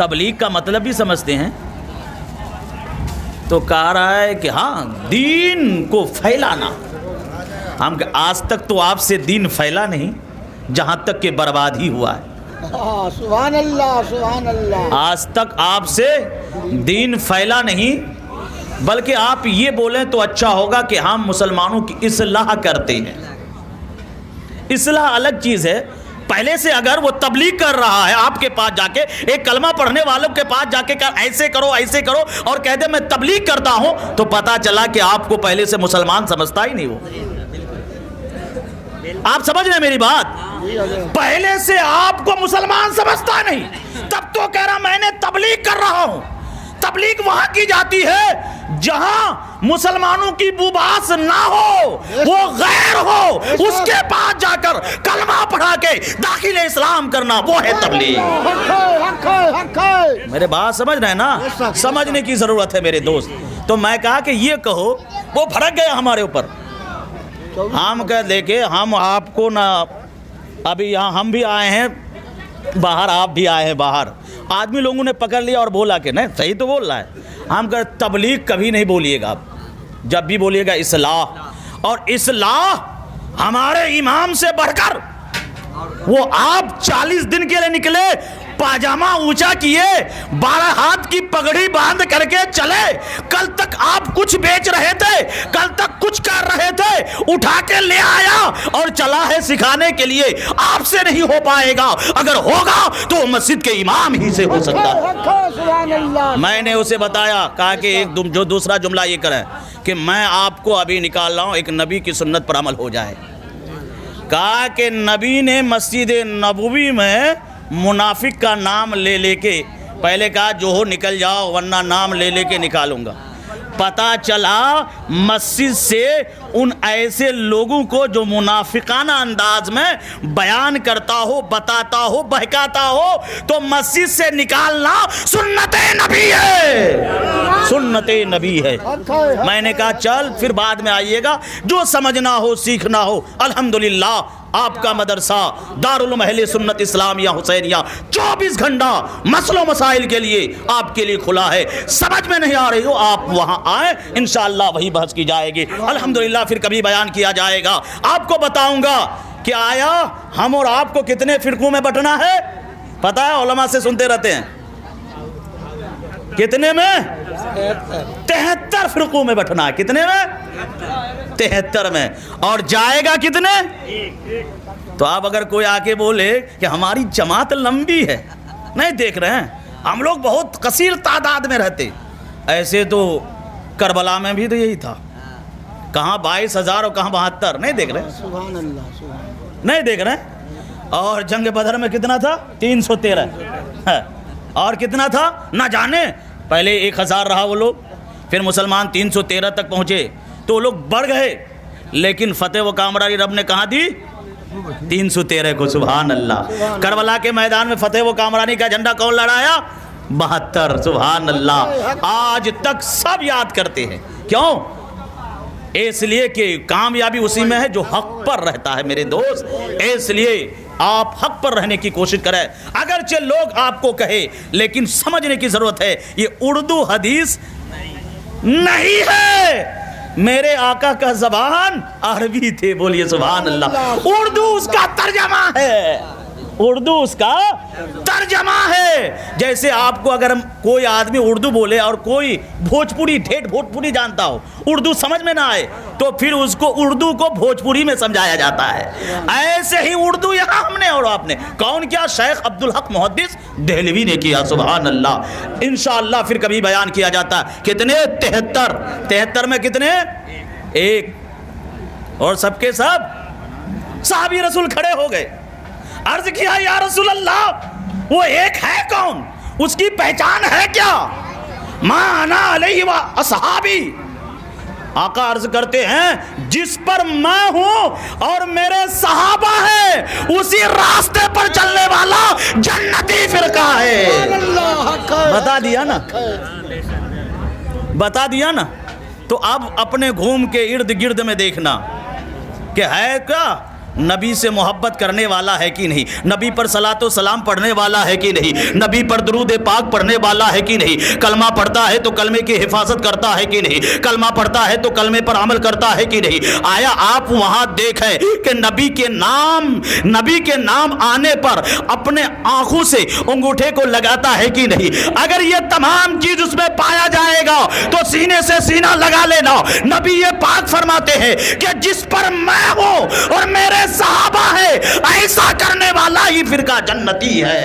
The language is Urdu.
تبلیغ کا مطلب بھی سمجھتے ہیں؟ تو کہہ رہا ہے کہ ہاں دین کو پھیلانا. ہم کہ آج تک تو آپ سے دین پھیلا نہیں جہاں تک کہ برباد ہی ہوا ہے. سبحان اللہ سبحان اللہ. آج تک آپ سے دین پھیلا نہیں، بلکہ آپ یہ بولیں تو اچھا ہوگا کہ ہم مسلمانوں کی اصلاح کرتے ہیں. اصلاح الگ چیز ہے. پہلے سے اگر وہ تبلیغ کر رہا ہے آپ کے پاس جا کے، ایک کلمہ پڑھنے والوں کے پاس جا کے ایسے کرو اور کہہ دے میں تبلیغ کرتا ہوں، تو پتا چلا کہ آپ کو پہلے سے مسلمان سمجھتا ہی نہیں. وہ آپ سمجھ رہے ہیں میری بات؟ پہلے سے آپ کو مسلمان سمجھتا نہیں، تب تو کہہ رہا میں نے تبلیغ کر رہا ہوں. تبلیغ وہاں کی جاتی ہے جہاں مسلمانوں کی بوباس نہ ہو، وہ غیر ہو، اس کے پاس جا کر کلمہ پڑھا کے داخل اسلام کرنا، وہ ہے تبلیغ. میرے بات سمجھ رہے ہیں نا؟ سمجھنے کی ضرورت ہے میرے دوست. تو میں کہا کہ یہ کہو، وہ بھڑک گیا ہمارے اوپر. ہم کہہ دیکھیں ہم آپ کو نہ، ابھی یہاں ہم بھی آئے ہیں باہر، آپ بھی آئے ہیں باہر، آدمی لوگوں نے پکڑ لیا اور بولا کہ نہیں صحیح تو بول رہا ہے. ہم کہتے تبلیغ کبھی نہیں بولیے گا آپ، جب بھی بولیے گا اصلاح. اور اصلاح ہمارے امام سے بڑھ کر، وہ آپ 40 دن کے لیے نکلے، پاجامہ اونچا کیے، 12 ہاتھ کی پگڑی باندھ کر کے چلے. کل تک آپ کچھ بیچ رہے تھے، کل تک کچھ کر رہے تھے، اٹھا کے لے آیا اور چلا ہے سکھانے کے لیے. آپ سے نہیں ہو پائے گا، اگر ہوگا تو مسجد کے امام ہی سے ہو سکتا ہے. میں نے اسے بتایا، کہا کہ ایک جو دوسرا جملہ یہ کریں کہ میں آپ کو ابھی نکال رہا ہوں، ایک نبی کی سنت پر عمل ہو جائے. کہا کہ نبی نے مسجد نبوی میں منافق کا نام لے لے کے، پہلے کہا جو ہو نکل جاؤ ورنہ نام لے لے کے نکالوں گا. پتا چلا مسجد سے ان ایسے لوگوں کو جو منافقانہ انداز میں بیان کرتا ہو، بتاتا ہو، بہکاتا ہو، تو مسجد سے نکالنا سنت نبی ہے، سنت نبی ہے. میں نے کہا چل پھر بعد میں آئیے گا، جو سمجھنا ہو سیکھنا ہو. الحمدللہ آپ کا مدرسہ دارالعلوم اہل سنت اسلامیہ حسینیہ 24 گھنٹہ مسئلہ و مسائل کے لیے آپ کے لیے کھلا ہے. سمجھ میں نہیں آ رہی ہو آپ وہاں آئیں، انشاءاللہ وہی بحث کی جائے گی. الحمدللہ پھر کبھی بیان کیا جائے گا. آپ کو بتاؤں گا کہ آیا ہم اور آپ کو کتنے فرقوں میں بٹنا ہے. پتہ ہے علماء سے سنتے رہتے ہیں کتنے میں 73 فرقوں میں بٹنا ہے. کتنے میں 73 میں. اور جائے گا کتنے؟ تو آپ اگر کوئی آ کے بولے کہ ہماری جماعت لمبی ہے، نہیں دیکھ رہے ہیں ہم لوگ بہت کثیر تعداد میں رہتے. ایسے تو کربلا میں بھی تو یہی تھا، کہاں 22,000 اور کہاں 72. نہیں دیکھ رہے؟ سبحان اللہ سبحان. نہیں دیکھ رہے؟ اور جنگ بدر میں کتنا تھا؟ 313. اور کتنا تھا نہ جانے. پہلے 1000 رہا وہ لوگ، پھر مسلمان 313 تک پہنچے تو لوگ بڑھ گئے. لیکن فتح و کامرانی رب نے کہاں دی؟ 313 کو. سبحان اللہ. کربلا کے میدان میں فتح و کامرانی کا جھنڈا کون لڑایا؟ 72. سبحان اللہ. آج تک سب یاد کرتے ہیں. کیوں؟ اس لیے کہ کامیابی اسی میں ہے جو حق پر رہتا ہے میرے دوست. اس لیے آپ حق پر رہنے کی کوشش کریں، اگرچہ لوگ آپ کو کہے، لیکن سمجھنے کی ضرورت ہے یہ اردو حدیث نہیں ہے. میرے آقا کا زبان عربی تھے. بولیے سبحان اللہ. اردو اس کا ترجمہ ہے، اردو اس کا ترجمہ ہے. جیسے آپ کو اگر کوئی آدمی اردو بولے اور کوئی بھوجپوری ٹھیٹ بھوجپوری جانتا ہو، اردو سمجھ میں نہ آئے، تو پھر اس کو اردو کو بھوجپوری میں سمجھایا جاتا ہے. ایسے ہی اردو یہاں ہم نے اور آپ نے. کون کیا؟ شیخ عبدالحق محدث دہلوی نے کیا. سبحان اللہ. انشاءاللہ پھر کبھی بیان کیا جاتا ہے. کتنے؟ 73 میں کتنے؟ ایک. اور سب کے سب صحابی رسول کھڑے ہو گئے. عرض کیا یا رسول اللہ وہ ایک ہے کون؟ اس کی پہچان ہے کیا؟ ما انا علیہ و اصحابی. آقا عرض کرتے ہیں جس پر میں ہوں اور میرے صحابہ ہیں اسی راستے پر چلنے والا جنتی فرقہ ہے. بتا دیا نا، بتا دیا نا. تو اب اپنے گھوم کے ارد گرد میں دیکھنا کہ ہے کیا نبی سے محبت کرنے والا ہے کہ نہیں, نبی پر صلاۃ و سلام پڑھنے والا ہے کہ نہیں, نبی پر درود پاک پڑھنے والا ہے کہ نہیں, کلمہ پڑھتا ہے تو کلمے کی حفاظت کرتا ہے کہ نہیں, کلمہ پڑھتا ہے تو کلمے پر عمل کرتا ہے کہ نہیں. آیا آپ وہاں دیکھیں کہ نبی کے نام آنے پر اپنے آنکھوں سے انگوٹھے کو لگاتا ہے کہ نہیں؟ اگر یہ تمام چیز اس میں پایا جائے گا تو سینے سے سینہ لگا لینا. نبی یہ پاک فرماتے ہیں کہ جس پر میں ہوں اور میرے صحابہ ہے, ایسا کرنے والا ہی فرقہ جنتی ہے.